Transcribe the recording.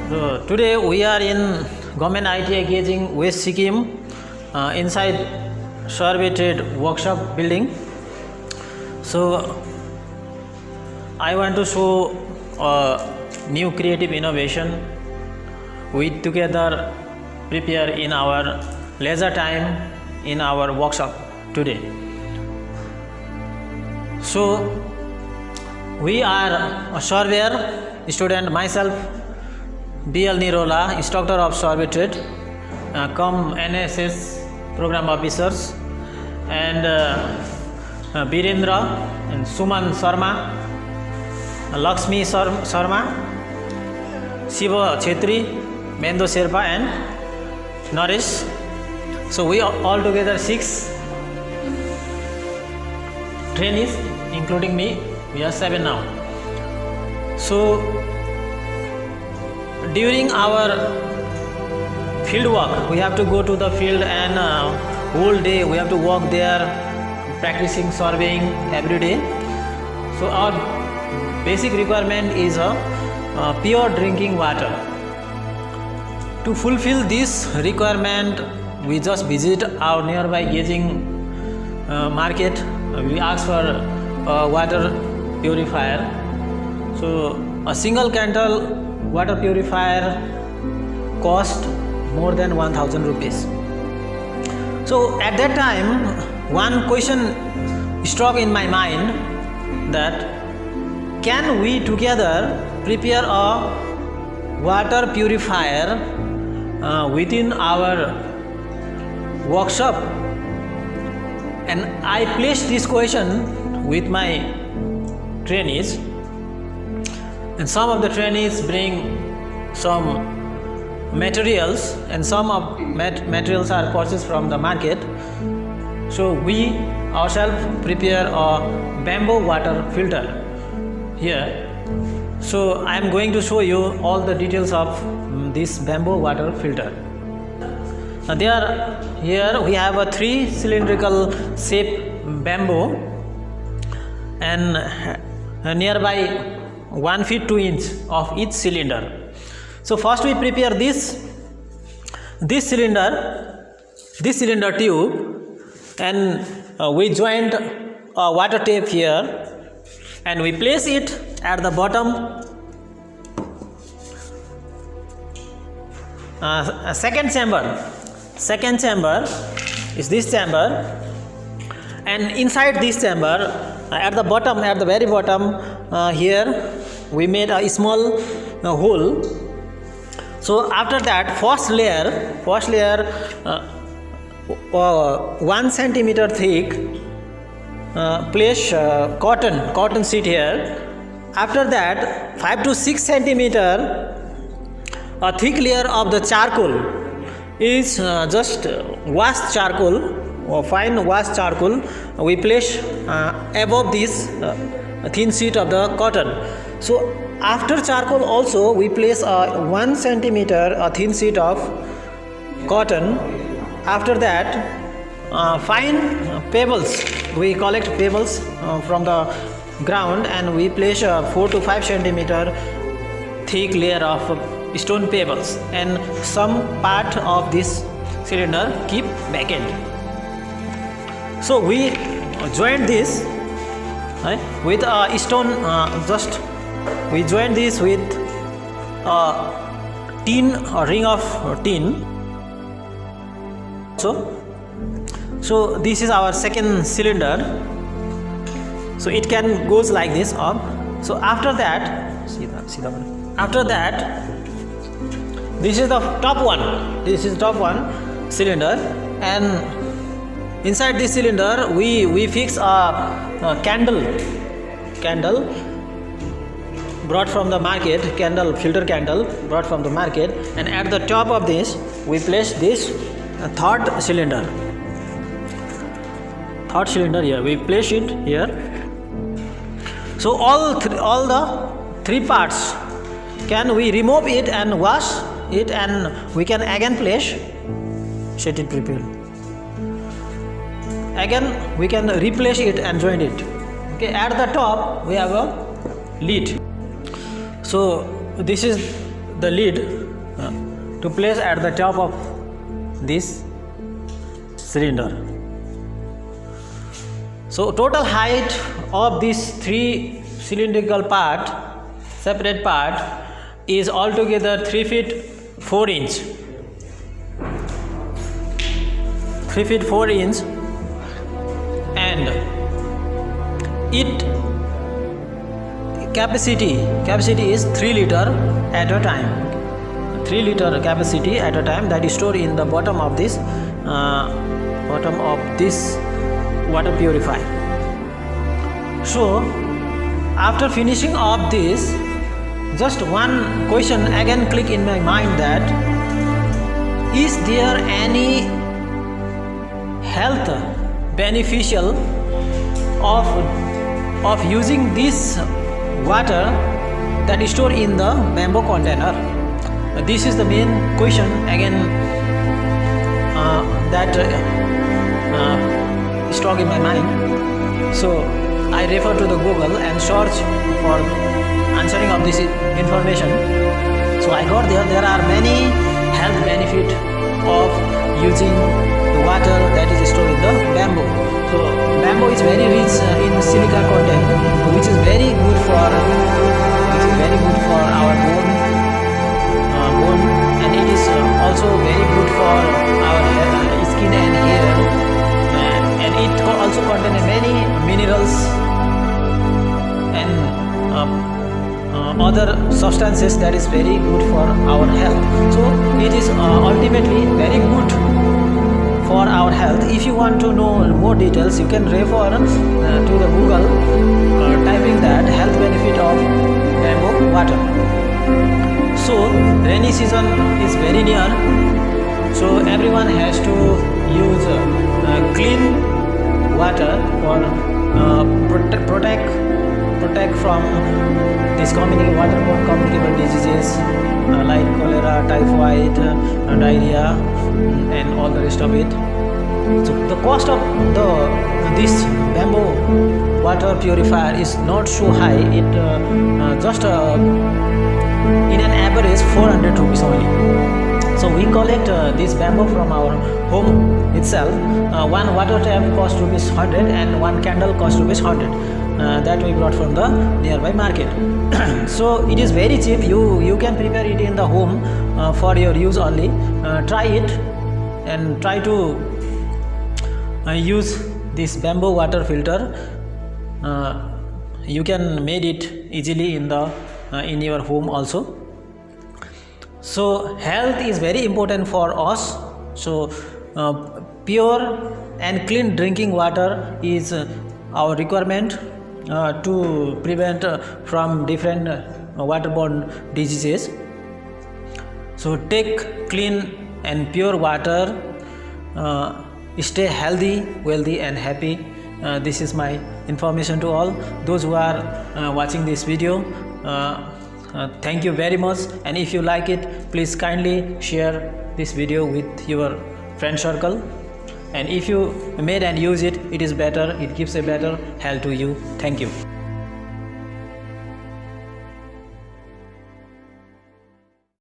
So today we are in Government ITI Gaging, West Sikkim, inside Survey Trade Workshop building. So I want to show a new creative innovation we together prepare in our leisure time in our workshop today. So we are a surveyor student, myself BL Nirola, instructor of survey trade, come NSS program officers, and Birendra and Suman Sharma, Lakshmi Sharma, Shiva Chetri, Mendo Sherpa, and Naresh. So we are all together 6 trainees, including me. We are 7 now. So during our field work, we have to go to the field, and whole day we have to walk there, practicing surveying every day. So our basic requirement is a pure drinking water. To fulfill this requirement, we just visit our nearby Gaging market. We ask for water purifier. So a single candle water purifier cost more than 1000 rupees. So at that time, one question struck in my mind, that can we together prepare a water purifier within our workshop? And I placed this question with my trainees, and some of the trainees bring some materials, and some of materials are purchased from the market. So we ourselves prepare a bamboo water filter here. So I am going to show you all the details of this bamboo water filter. Now here we have a 3 cylindrical shape bamboo, and nearby 1 feet 2 inch of each cylinder. So first we prepare this cylinder tube, and we joined a water tap here, and we place it at the bottom. Second chamber is this chamber, and inside this chamber, at the very bottom, here we made a small hole. So after that, first layer 1 centimeter thick, place cotton sheet here. After that, 5 to 6 centimeter a thick layer of the charcoal is just washed charcoal, or fine washed charcoal. We place above this thin sheet of the cotton. So after charcoal also we place 1 centimeter a thin sheet of cotton. After that, fine pebbles, we collect pebbles from the ground, and we place a 4 to 5 centimeter thick layer of stone pebbles, and some part of this cylinder keep back end. So we join this with a stone, we join this with a ring of tin. So this is our second cylinder. So it can goes like this up. So after that, after that, this is the top one cylinder, and inside this cylinder we fix a candle brought from the market, filter candle brought from the market, and at the top of this we place this third cylinder here. We place it here. So all the 3 parts, can we remove it and wash it, and we can again place, set it prepared. Again we can replace it and join it. Okay, at the top we have a lid. So this is the lid to place at the top of this cylinder. So total height of this 3 cylindrical part, separate part, is altogether 3 feet 4 inch. 3 feet 4 inch, and it capacity is 3 liter at a time. 3 liter capacity at a time, that is stored in the bottom of this water purifier. So after finishing of this, just one question again click in my mind, that is there any health beneficial of using this water that is stored in the bamboo container? This is the main question again that struck in my mind. So I refer to the Google and search for answering of this information. So I got there are many health benefit of using the water that is stored in the bamboo. So bamboo is very rich in silica content, which is very good for our bone, and it is also very good for our skin and hair, and it also contains many minerals and other substances that is very good for our health. So it is ultimately very good for our health. If you want to know more details, you can refer to the Google typing that health benefit of bamboo water. So rainy season is very near, so everyone has to use clean water for protect from these waterborne communicable diseases like cholera, typhoid, diarrhea, and all the rest of it. So the cost of this bamboo water purifier is not so high. It just in an average 400 rupees only. So we collect this bamboo from our home itself. One water tap cost rupees 100 and one candle cost rupees 100. That we brought from the nearby market. So it is very cheap. You can prepare it in the home for your use only. Try it and try to use this bamboo water filter. You can make it easily in your home also. So health is very important for us. So pure and clean drinking water is our requirement to prevent from different waterborne diseases. So take clean and pure water, stay healthy, wealthy and happy. This is my information to all those who are watching this video. Thank you very much, and if you like it, please kindly share this video with your friend circle, and if you made and use it, it is better, it gives a better health to you. Thank you.